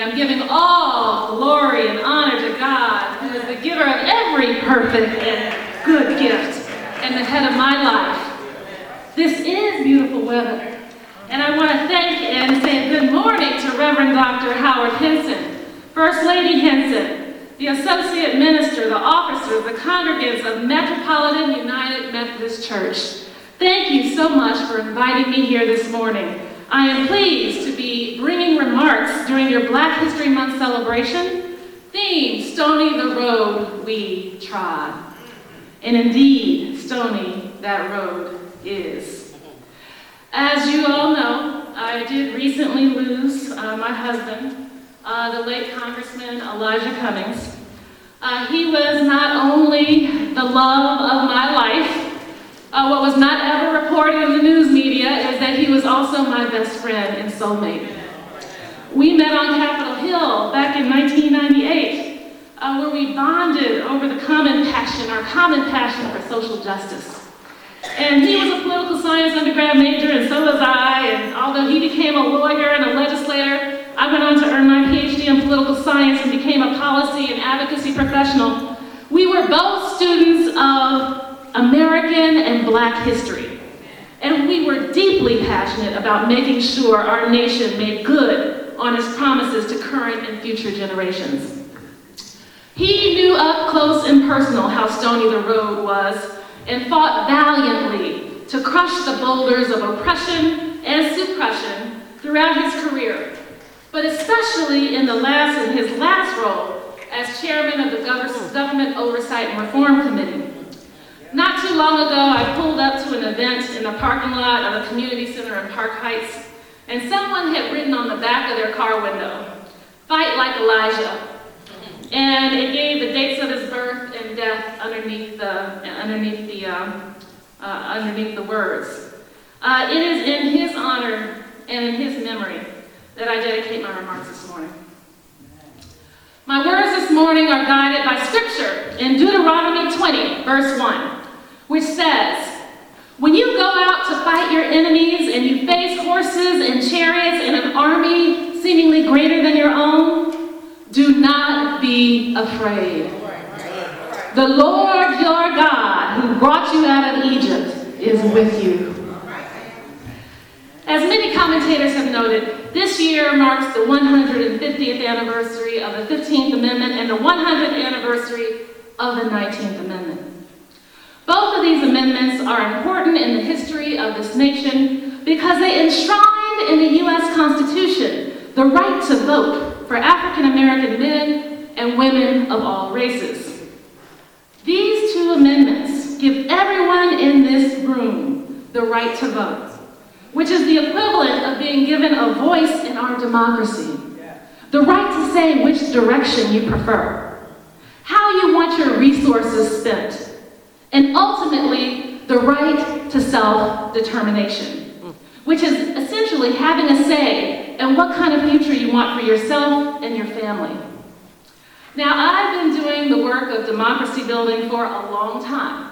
I'm giving all glory and honor to God, who is the giver of every perfect and good gift and the head of my life. This is beautiful weather, and I want to thank and say good morning to Reverend Dr. Howard Henson, First Lady Henson, the Associate Minister, the officers, the congregants of Metropolitan United Methodist Church. Thank you so much for inviting me here this morning. I am pleased to be bringing remarks during your Black History Month celebration, themed Stony the Road We Trod. And indeed, stony that road is. As you all know, I did recently lose my husband, the late Congressman Elijah Cummings. He was not only the love of my life. What was not ever reported in the news media is that he was also my best friend and soulmate. We met on Capitol Hill back in 1998, where we bonded over the our common passion for social justice. And he was a political science undergrad major, and so was I, and although he became a lawyer and a legislator, I went on to earn my PhD in political science and became a policy and advocacy professional. We were both students of American and Black history, and we were deeply passionate about making sure our nation made good on its promises to current and future generations. He knew up close and personal how stony the road was and fought valiantly to crush the boulders of oppression and suppression throughout his career, but especially in his last role as chairman of the Government Oversight and Reform Committee. Not too long ago, I pulled up to an event in the parking lot of a community center in Park Heights, and someone had written on the back of their car window, "Fight like Elijah." And it gave the dates of his birth and death underneath the words. It is in his honor and in his memory that I dedicate my remarks this morning. My words this morning are guided by scripture in Deuteronomy 20, verse 1, which says, "When you go out to fight your enemies and you face horses and chariots and an army seemingly greater than your own, do not be afraid. The Lord your God, who brought you out of Egypt, is with you." As many commentators have noted, this year marks the 150th anniversary of the 15th Amendment and the 100th anniversary of the 19th Amendment. Both of these amendments are important in the history of this nation because they enshrined in the U.S. Constitution the right to vote for African American men and women of all races. These two amendments give everyone in this room the right to vote, which is the equivalent of being given a voice in our democracy. The right to say which direction you prefer, how you want your resources spent, and ultimately the right to self-determination, which is essentially having a say in what kind of future you want for yourself and your family. Now, I've been doing the work of democracy building for a long time.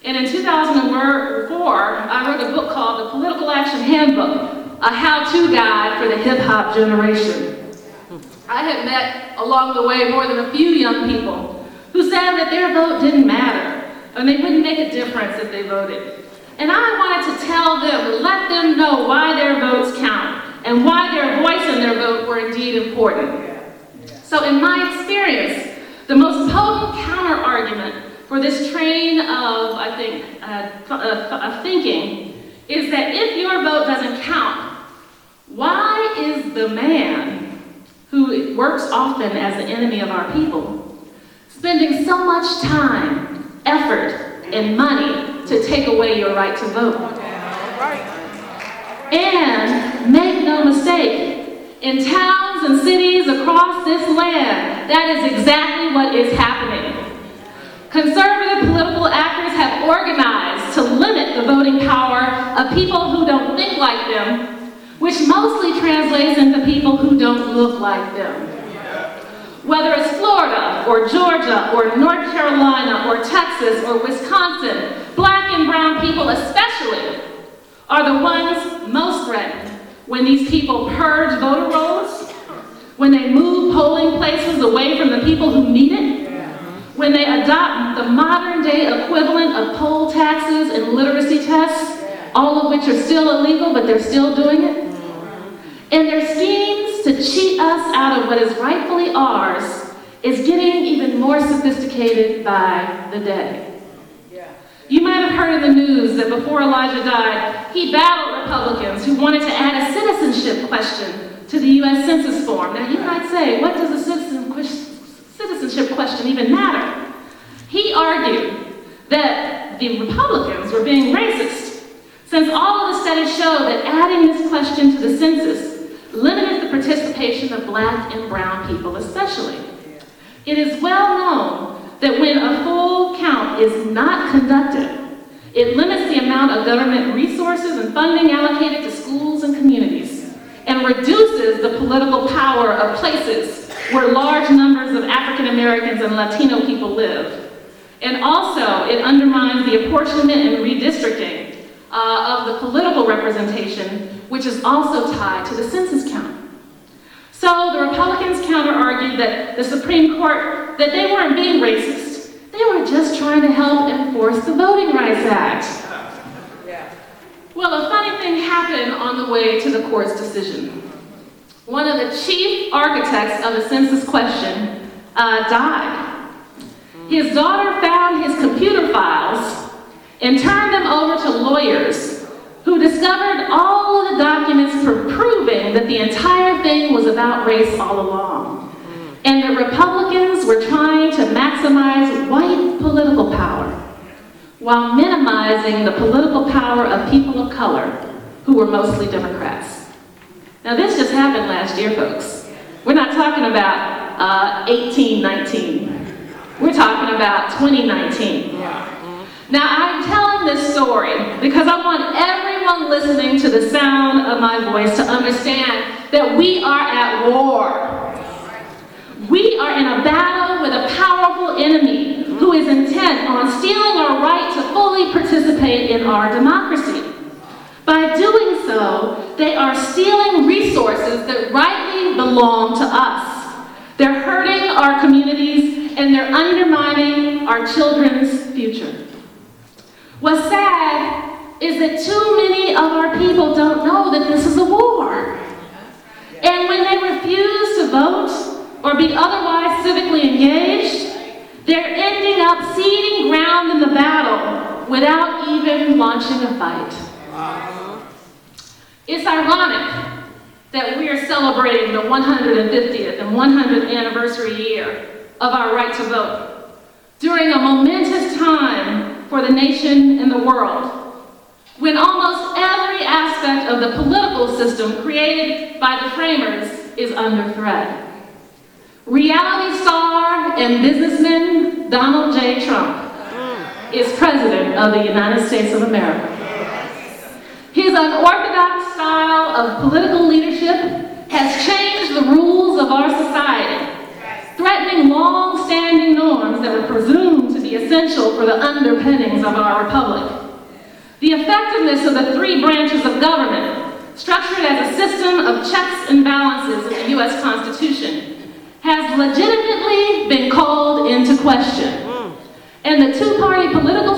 And in 2004, I wrote a book called The Political Action Handbook, a how-to guide for the hip-hop generation. I had met along the way more than a few young people who said that their vote didn't matter and they wouldn't make a difference if they voted. And I wanted to tell them, let them know why their votes count and why their voice and their vote were indeed important. So in my experience, the most potent counter-argument for this train of, thinking is that if your vote doesn't count, why is the man who works often as the enemy of our people spending so much time, effort, and money to take away your right to vote? And make no mistake, in towns and cities across this land, that is exactly what is happening. Conservative political actors have organized to limit the voting power of people who don't think like them, which mostly translates into people who don't look like them. Whether it's Florida, or Georgia, or North Carolina, or Texas, or Wisconsin, Black and brown people especially are the ones most threatened when these people purge voter rolls, when they move polling places away from the people who need it, when they adopt the modern-day equivalent of poll taxes and literacy tests, all of which are still illegal, but they're still doing it, and their schemes to cheat us out of what is rightfully ours is getting even more sophisticated by the day. You might have heard in the news that before Elijah died, he battled Republicans who wanted to add a citizenship question to the U.S. Census form. Now you might say, what does a citizenship question even matter? He argued that the Republicans were being racist, since all of the studies show that adding this question to the census limited the participation of Black and brown people especially. It is well known that when a full count is not conducted, it limits the amount of government resources and funding allocated to schools and communities, and reduces the political power of places where large numbers of African Americans and Latino people live. And also, it undermines the apportionment and redistricting of the political representation, which is also tied to the census count. So the Republicans counter-argued that the Supreme Court, that they weren't being racist. They were just trying to help enforce the Voting Rights Act. Well, a funny thing happened on the way to the court's decision. One of the chief architects of the census question died. His daughter found his computer files and turned them over to lawyers who discovered all of the documents proving that the entire thing was about race all along. And the Republicans were trying to maximize white political power while minimizing the political power of people of color who were mostly Democrats. Now this just happened last year, folks. We're not talking about 1819. We're talking about 2019. Now, I'm telling this story because I want everyone listening to the sound of my voice to understand that we are at war. We are in a battle with a powerful enemy who is intent on stealing our right to fully participate in our democracy. By doing so, they are stealing resources that rightly belong to us. They're hurting our communities and they're undermining our children's future. What's sad is that too many of our people don't know that this is a war. And when they refuse to vote or be otherwise civically engaged, they're ending up ceding ground in the battle without even launching a fight. It's ironic that we are celebrating the 150th and 100th anniversary year of our right to vote during a momentous time for the nation and the world, when almost every aspect of the political system created by the framers is under threat. Reality star and businessman Donald J. Trump is President of the United States of America. His unorthodox style of political leadership has changed the rules of our society, threatening long-standing norms that were presumed to be essential for the underpinnings of our republic. The effectiveness of the three branches of government, structured as a system of checks and balances in the U.S. Constitution, has legitimately been called into question. And the two-party political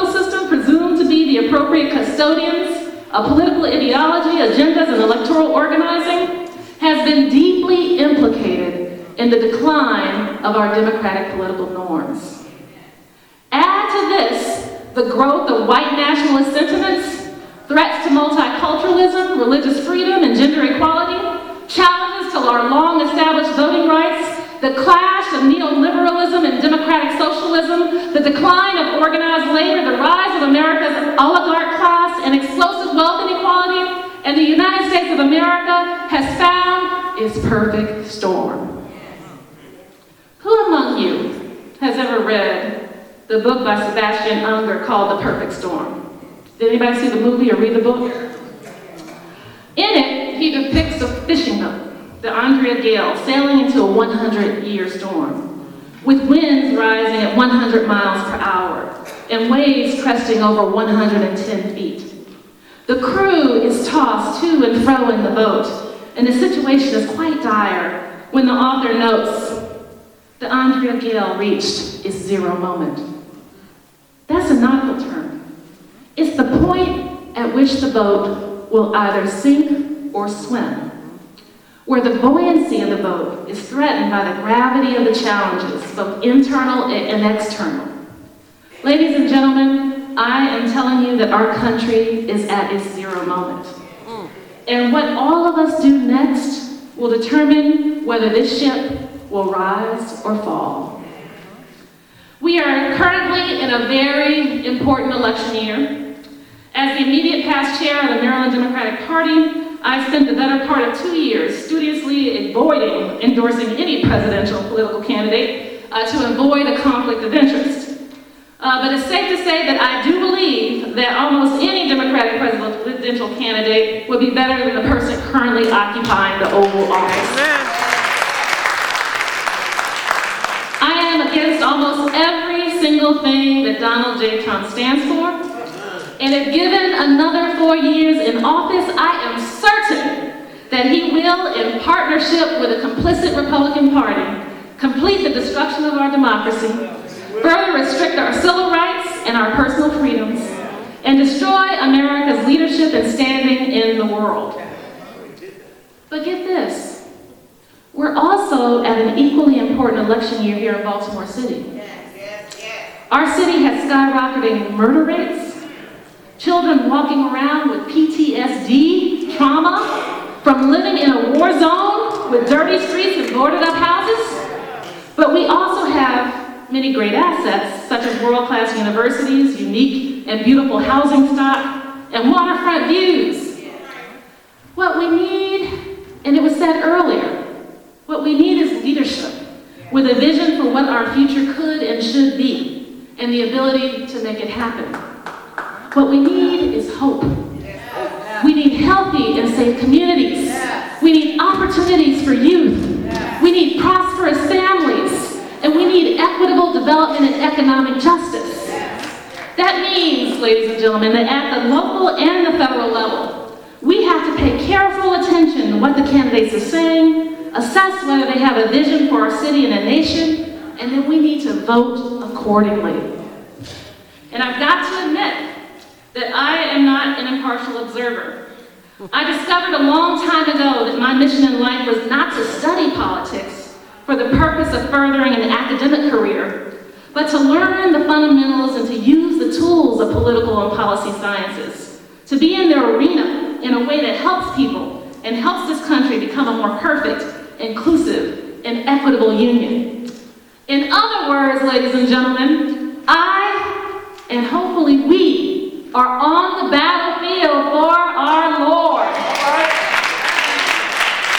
system presumed to be the appropriate custodians of political ideology, agendas, and electoral organizing, has been deeply implicated in the decline of our democratic political norms. Add to this the growth of white nationalist sentiments, threats to multiculturalism, religious freedom, and gender equality, challenges to our long-established voting rights, the clash of neoliberalism and democratic socialism, the decline of organized labor, the rise of America's oligarch class, and explosive wealth inequality, and the United States of America has found its perfect storm. Who among you has ever read the book by Sebastian Unger called The Perfect Storm? Did anybody see the movie or read the book? In it, he depicts a fishing boat, the Andrea Gale, sailing into a 100-year storm, with winds rising at 100 miles per hour and waves cresting over 110 feet. The crew is tossed to and fro in the boat, and the situation is quite dire when the author notes, the Andrea Gale reached its zero moment. That's a nautical term. It's the point at which the boat will either sink or swim, where the buoyancy of the boat is threatened by the gravity of the challenges, both internal and external. Ladies and gentlemen, I am telling you that our country is at its zero moment. And what all of us do next will determine whether this ship will rise or fall. We are currently in a very important election year. As the immediate past chair of the Maryland Democratic Party, I spent the better part of 2 years studiously avoiding endorsing any presidential political candidate to avoid a conflict of interest. But it's safe to say that I do believe that almost any Democratic presidential candidate would be better than the person currently occupying the Oval Office. Amen. I am against almost every single thing that Donald J. Trump stands for. And if given another 4 years in office, I am certain that he will, in partnership with a complicit Republican Party, complete the destruction of our democracy, further restrict our civil rights and our personal freedoms, and destroy America's leadership and standing in the world. But get this, we're also at an equally important election year here in Baltimore City. Our city has skyrocketing murder rates, children walking around with PTSD, trauma, from living in a war zone with dirty streets and boarded up houses. But we also have many great assets, such as world-class universities, unique and beautiful housing stock, and waterfront views. What we need, and it was said earlier, what we need is leadership with a vision for what our future could and should be, and the ability to make it happen. What we need is hope. We need healthy and safe communities. We need opportunities for youth. We need prosperous families. And we need equitable development and economic justice. That means, ladies and gentlemen, that at the local and the federal level, we have to pay careful attention to what the candidates are saying, assess whether they have a vision for our city and a nation, and then we need to vote accordingly. And I've got to admit that I am not an impartial observer. I discovered a long time ago that my mission in life was not to study politics for the purpose of furthering an academic career, but to learn the fundamentals and to use the tools of political and policy sciences, to be in their arena in a way that helps people and helps this country become a more perfect, inclusive, and equitable union. In other words, ladies and gentlemen, I, and hopefully we, are on the battlefield for our Lord.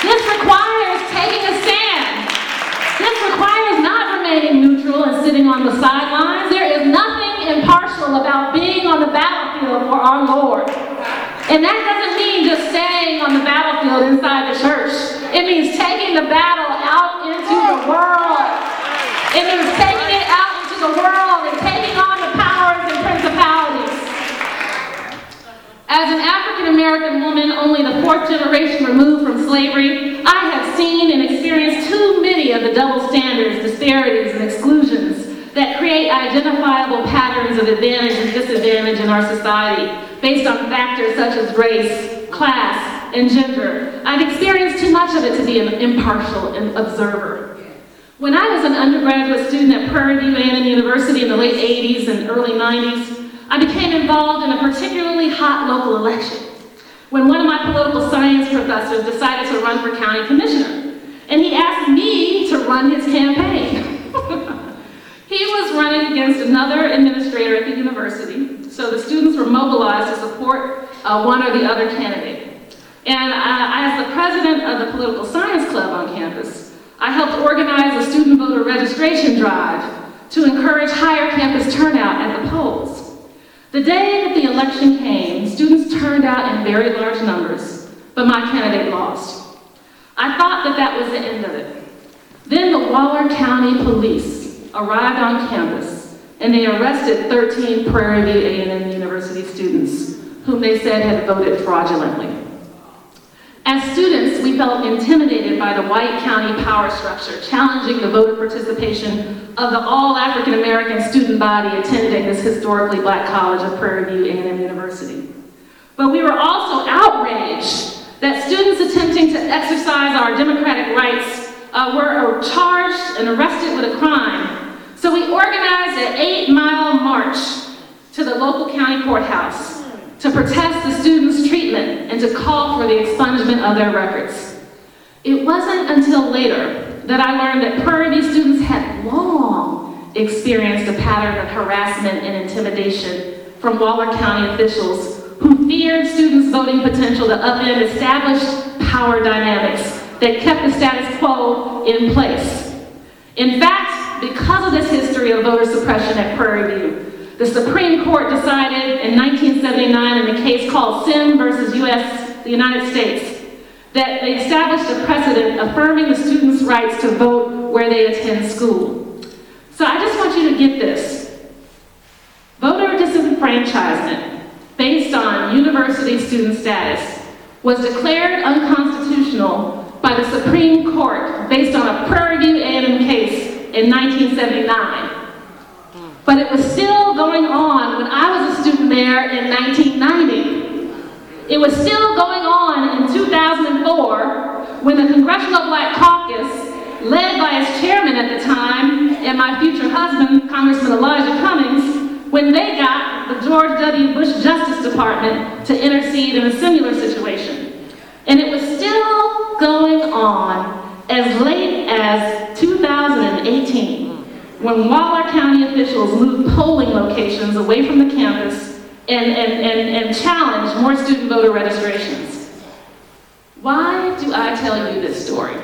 This requires taking a stand. This requires not remaining neutral and sitting on the sidelines. There is nothing impartial about being on the battlefield for our Lord. And that doesn't mean just staying on the battlefield inside the church. It means taking the battle out into the world. It means taking it out into the world and taking on the powers and principalities. As an African-American woman, only the 4th generation removed from slavery, I have seen and experienced too many of the double standards, disparities, and exclusions that create identifiable patterns of advantage and disadvantage in our society based on factors such as race, class, and gender. I've experienced too much of it to be an impartial observer. When I was an undergraduate student at Prairie View A&M University in the late 80s and early 90s, I became involved in a particularly hot local election when one of my political science professors decided to run for county commissioner. And he asked me to run his campaign. He was running against another administrator at the university, so the students were mobilized to support one or the other candidate. And as the president of the political science club on campus, I helped organize a student voter registration drive to encourage higher campus turnout at the polls. The day that the election came, students turned out in very large numbers, but my candidate lost. I thought that that was the end of it. Then the Waller County Police arrived on campus, and they arrested 13 Prairie View A&M University students, whom they said had voted fraudulently. As students, students, we felt intimidated by the white county power structure, challenging the voter participation of the all African American student body attending this historically black college of Prairie View A&M University. But we were also outraged that students attempting to exercise our democratic rights were charged and arrested with a crime. So we organized an 8-mile march to the local county courthouse to protest the students' treatment and to call for the expungement of their records. It wasn't until later that I learned that Prairie View students had long experienced a pattern of harassment and intimidation from Waller County officials who feared students' voting potential to upend established power dynamics that kept the status quo in place. In fact, because of this history of voter suppression at Prairie View, the Supreme Court decided in 1979 in a case called Sim versus the United States, that they established a precedent affirming the students' rights to vote where they attend school. So I just want you to get this. Voter disenfranchisement based on university student status was declared unconstitutional by the Supreme Court based on a Prairie View A&M case in 1979. But it was still going on when I was a student there in 1990. It was still going on in 2004 when the Congressional Black Caucus, led by its chairman at the time and my future husband, Congressman Elijah Cummings, when they got the George W. Bush Justice Department to intercede in a similar situation. And it was still going on as late as 2018, when Waller County officials moved polling locations away from the campus and challenged more student voter registrations. Why do I tell you this story?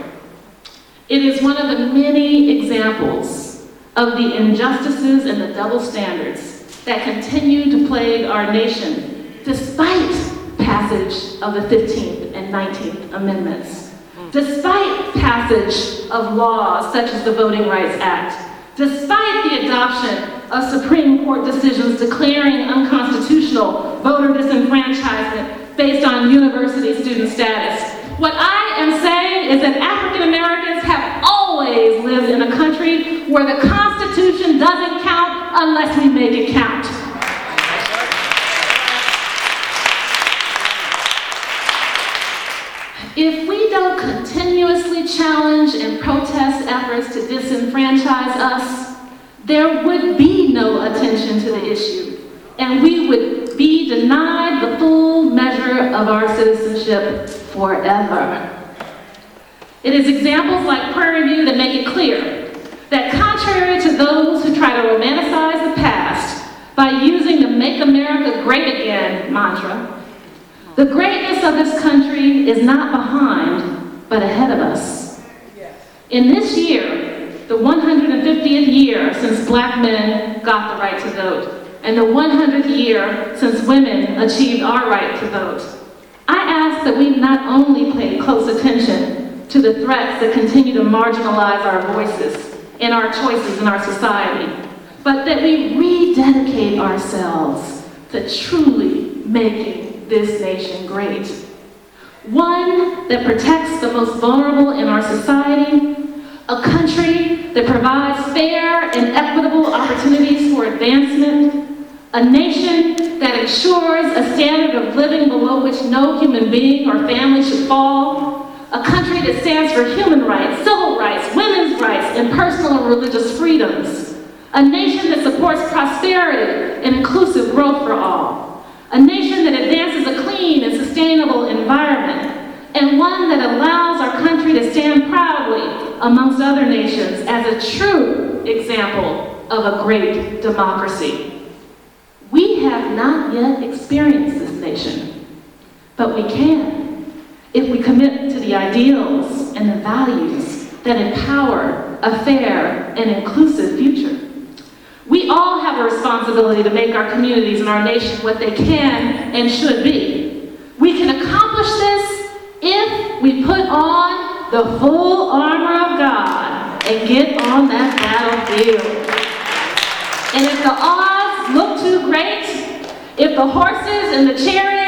It is one of the many examples of the injustices and the double standards that continue to plague our nation despite passage of the 15th and 19th Amendments, despite passage of laws such as the Voting Rights Act, despite the adoption of Supreme Court decisions declaring unconstitutional voter disenfranchisement based on university student status. What I am saying is that African Americans have always lived in a country where the Constitution doesn't count unless we make it count. If we don't continuously challenge and protest efforts to disenfranchise us, there would be no attention to the issue, and we would be denied the full measure of our citizenship forever. It is examples like Prairie View that make it clear that contrary to those who try to romanticize the past by using the "Make America Great Again" mantra, the greatness of this country is not behind, but ahead of us. In this year, the 150th year since Black men got the right to vote, and the 100th year since women achieved our right to vote, I ask that we not only pay close attention to the threats that continue to marginalize our voices and our choices in our society, but that we rededicate ourselves to truly making this nation great. One that protects the most vulnerable in our society, a country that provides fair and equitable opportunities for advancement, a nation that ensures a standard of living below which no human being or family should fall, a country that stands for human rights, civil rights, women's rights, and personal and religious freedoms, a nation that supports prosperity and inclusive growth for all, a nation that advances a clean and sustainable environment, and one that allows our country to stand proudly amongst other nations as a true example of a great democracy. We have not yet experienced this nation, but we can if we commit to the ideals and the values that empower a fair and inclusive future. We all have a responsibility to make our communities and our nation what they can and should be. We can accomplish this if we put on the full armor of God and get on that battlefield. And if the odds look too great, if the horses and the chariots